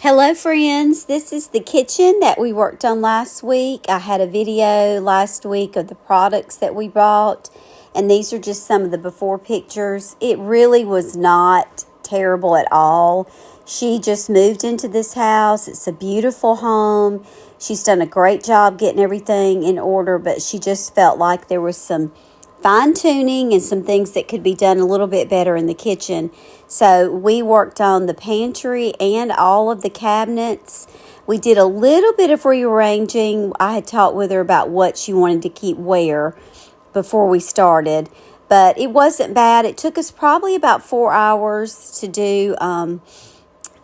Hello friends, this is the kitchen that we worked on last week. I had a video last week of the products that we bought, and these are just some of the before pictures. It really was not terrible at all. She just moved into this house. It's a beautiful home. She's done a great job getting everything in order, but she just felt like there was some fine-tuning and some things that could be done a little bit better in the kitchen. So we worked on the pantry and all of the cabinets. We did a little bit of rearranging. I had talked with her about what she wanted to keep where before we started, but it wasn't bad. It took us probably about 4 hours to do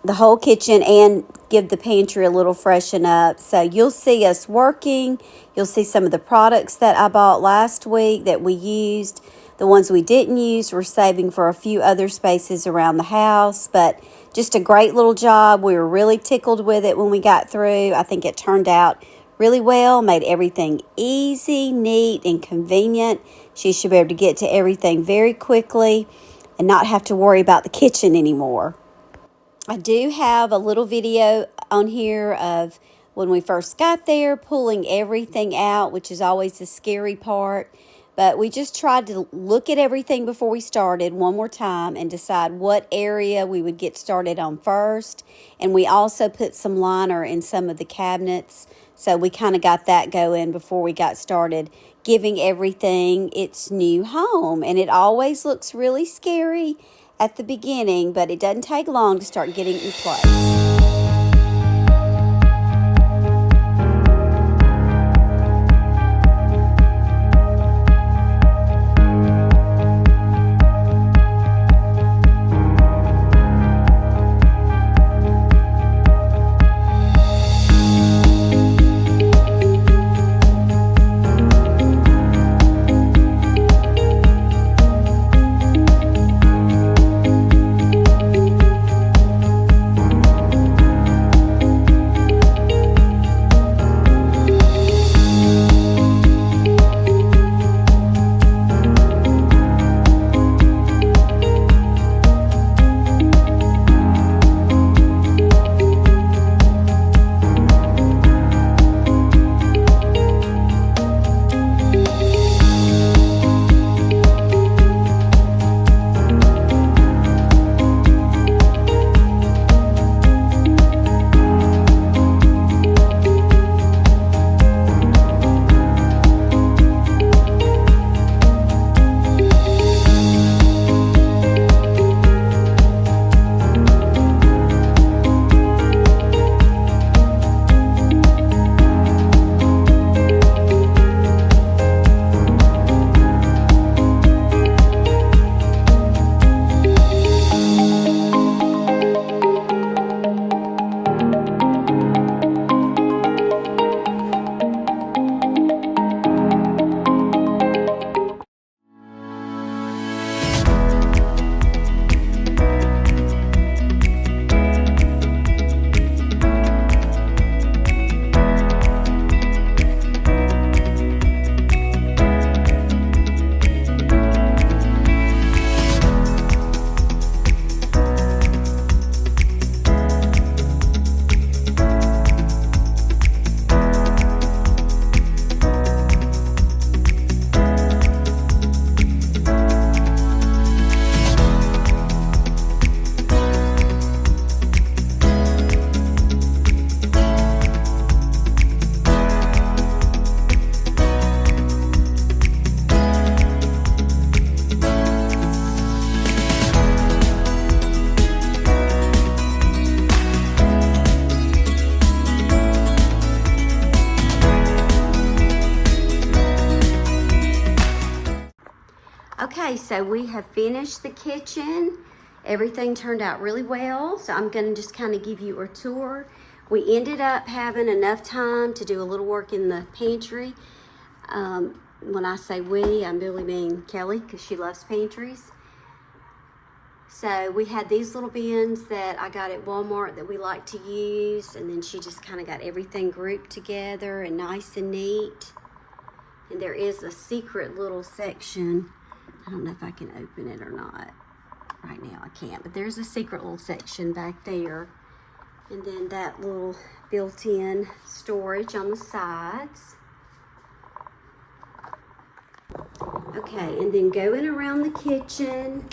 the whole kitchen and give the pantry a little freshen up. So you'll see us working. You'll see some of the products that I bought last week that we used. The ones we didn't use, we're saving for a few other spaces around the house. But just a great little job. We were really tickled with it when we got through. I think it turned out really well, made everything easy, neat, and convenient. She should be able to get to everything very quickly and not have to worry about the kitchen anymore. I do have a little video on here of when we first got there, pulling everything out, which is always the scary part. But we just tried to look at everything before we started one more time and decide what area we would get started on first. And we also put some liner in some of the cabinets. So we kind of got that going before we got started, giving everything its new home. And it always looks really scary at the beginning, but it doesn't take long to start getting in place. Okay, so we have finished the kitchen. Everything turned out really well, so I'm gonna just kind of give you a tour. We ended up having enough time to do a little work in the pantry. When I say we, I really mean Kelly, because she loves pantries. So we had these little bins that I got at Walmart that we like to use, and then she just kind of got everything grouped together and nice and neat. And there is a secret little section. I don't know if I can open it or not. Right now I can't, but there's a secret little section back there And then that little built-in storage on the sides. Okay, and then going around the kitchen,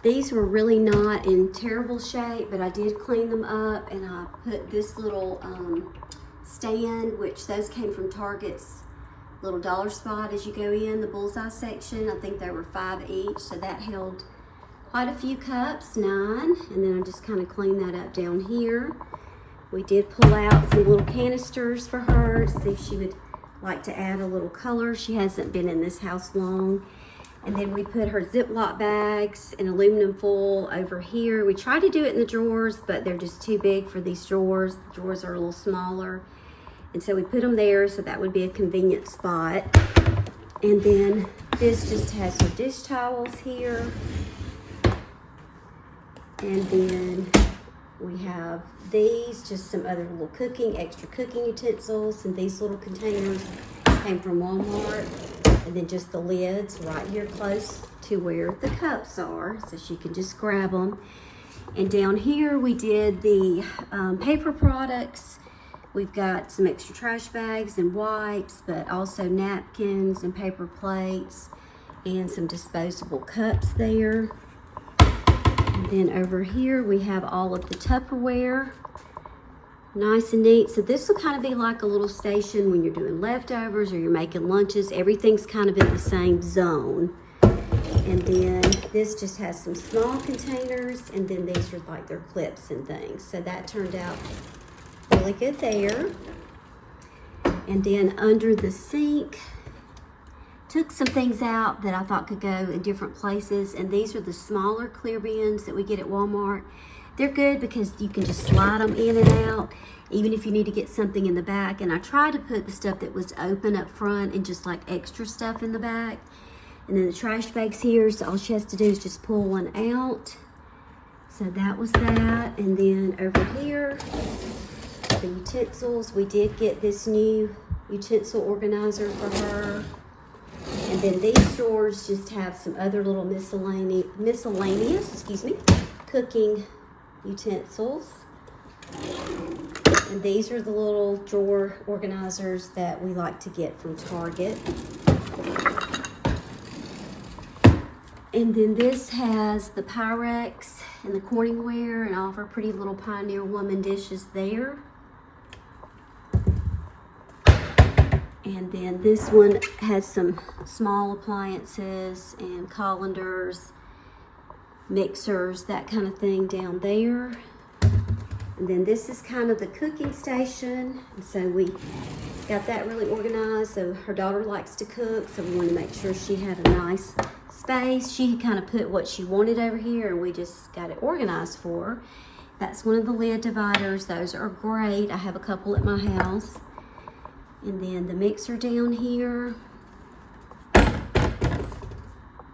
these were really not in terrible shape, but I did clean them up, and I put this little stand, which those came from Target's little dollar spot as you go in, the bullseye section. I think they were $5 each, so that held quite a few cups, 9. And then I just kind of cleaned that up down here. We did pull out some little canisters for her to see if she would like to add a little color. She hasn't been in this house long. And then we put her Ziploc bags and aluminum foil over here. We tried to do it in the drawers, but they're just too big for these drawers. The drawers are a little smaller. And so we put them there, so that would be a convenient spot. And then this just has her dish towels here. And then we have these, just some other little extra cooking utensils, and these little containers came from Walmart. And then just the lids right here close to where the cups are, so she can just grab them. And down here we did the paper products. We've got some extra trash bags and wipes, but also napkins and paper plates and some disposable cups there. And then over here we have all of the Tupperware. Nice and neat. So this will kind of be like a little station when you're doing leftovers or you're making lunches. Everything's kind of in the same zone. And then this just has some small containers, and then these are like their clips and things. So that turned out really good there. And then under the sink, took some things out that I thought could go in different places, and these are the smaller clear bins that we get at Walmart. They're good because you can just slide them in and out, even if you need to get something in the back. And I tried to put the stuff that was open up front and just like extra stuff in the back. And then the trash bags here, so all she has to do is just pull one out. So that was that. And then over here, the utensils. We did get this new utensil organizer for her. And then these drawers just have some other little miscellaneous, cooking utensils. And these are the little drawer organizers that we like to get from Target. And then this has the Pyrex and the Corningware and all of our pretty little Pioneer Woman dishes there. And then this one has some small appliances and colanders, mixers, that kind of thing down there. And then this is kind of the cooking station. And so we got that really organized. So her daughter likes to cook, so we wanted to make sure she had a nice space. She kind of put what she wanted over here, and we just got it organized for her. That's one of the lid dividers. Those are great. I have a couple at my house. And then the mixer down here.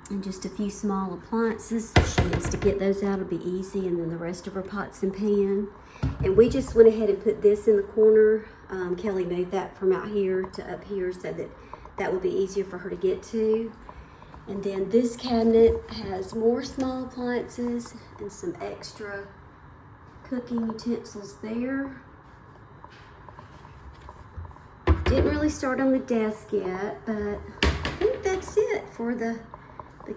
And just a few small appliances. If she needs to get those out, it'll be easy. And then the rest of her pots and pan. And we just went ahead and put this in the corner. Kelly moved that from out here to up here so that that would be easier for her to get to. And then this cabinet has more small appliances and some extra cooking utensils there. Didn't really start on the desk yet, but I think that's it for the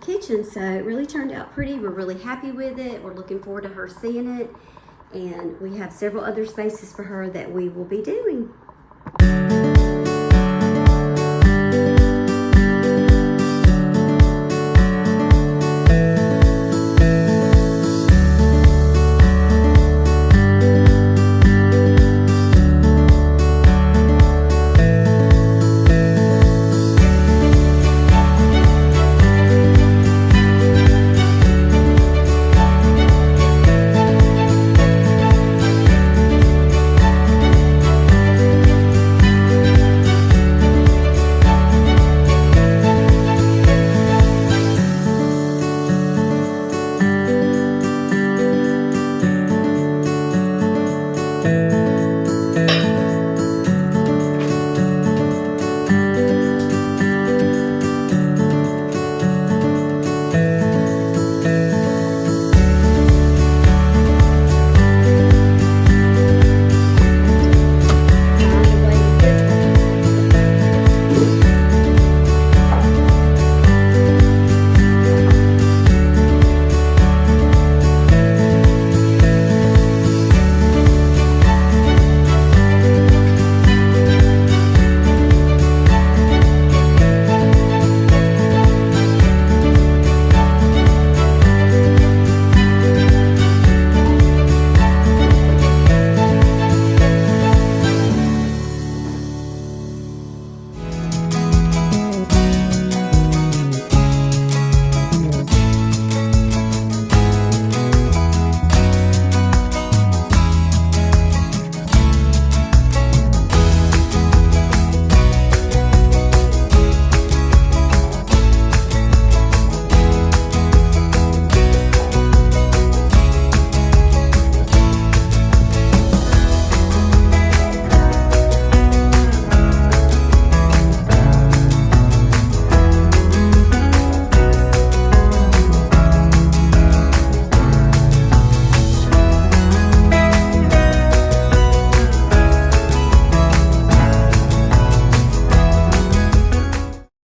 kitchen. So it really turned out pretty. We're really happy with it. We're looking forward to her seeing it. And we have several other spaces for her that we will be doing.